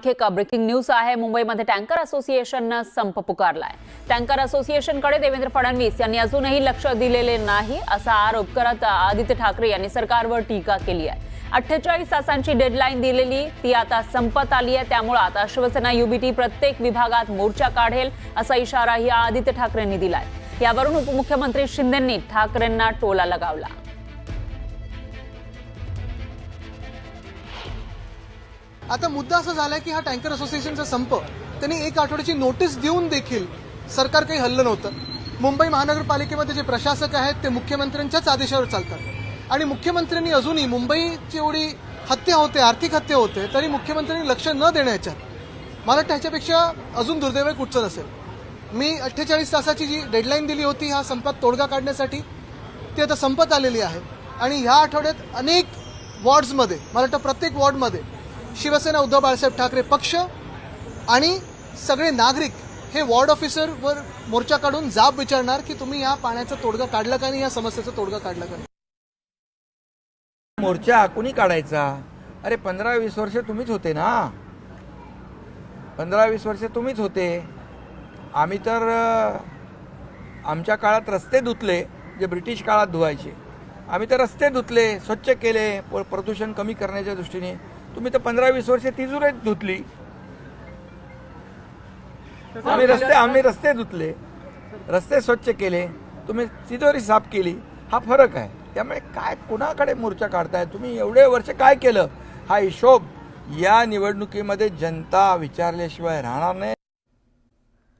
आणखी एक breaking news आहे। मुंबईमध्ये टँकर असोसिएशनने संप पुकारलाय। टँकर असोसिएशनकडे देवेंद्र फडणवीस यांनी अजूनही लक्ष दिलेले नाही असा आरोप करत आदित्य ठाकरे यांनी सरकारवर टीका केली आहे। 48 तासांची डेडलाईन दिलेली ती आता संपत आली आहे, त्यामुळे आता शिवसेना युबीटी प्रत्येक विभागात मोर्चा काढेल असा इशाराही आदित्य ठाकरेंनी दिलाय। यावरून उपमुख्यमंत्री शिंदेंनी ठाकरेंना टोला लगावला। आता मुद्दा असा झालाय की हा टँकर असोसिएशनचा संप त्यांनी 1 आठवड्याची नोटीस देऊन देखील सरकार काही हल्लं नव्हतं। मुंबई महानगरपालिकेमध्ये जे प्रशासक आहेत ते मुख्यमंत्र्यांच्याच आदेशावर चालतात आणि मुख्यमंत्र्यांनी अजूनही मुंबईची एवढी हत्या होते, आर्थिक हत्या होते, तरी मुख्यमंत्र्यांनी लक्ष न देण्याच्या मला वाटतं ह्याच्यापेक्षा अजून दुर्दैव कुठचं नसेल। मी 48 तासाची जी डेडलाईन दिली होती हा संपात तोडगा काढण्यासाठी ती आता संपत आलेली आहे आणि ह्या आठवड्यात अनेक वॉर्ड्समध्ये मला वाटतं प्रत्येक वॉर्डमध्ये शिवसेना उद्धव बाळासाहेब ठाकरे पक्ष आणि सगळे नागरिक हे वॉर्ड ऑफिसरवर मोर्चा काढून जाब विचारणार की तुम्ही या पाण्याचा तोडगा काढला का नाही, या समस्येचा तोडगा काढला का नाही। मोर्चा कोणी काढायचा? अरे 15-20 वर्ष तुम्हीच होते ना, 15-20 वर्ष तुम्हीच होते। आम्ही तर आमच्या काळात रस्ते धुतले जे ब्रिटिश काळात धुवायचे, आम्ही तर रस्ते धुतले, स्वच्छ केले प्रदूषण कमी करण्याच्या दृष्टीने। तुम्ही तर 15-20 वर्ष तिजोरी धुतली, आम्ही रस्ते धुतले, रस्ते स्वच्छ केले, तुम्ही तिजोरी साफ केली, हा फरक आहे। त्यामुळे काय कोणाकडे मोर्चा काढताय तुम्ही? एवढे वर्ष काय केलं हा हिशोब या निवडणुकीमध्ये जनता विचारल्याशिवाय राहणार नाही।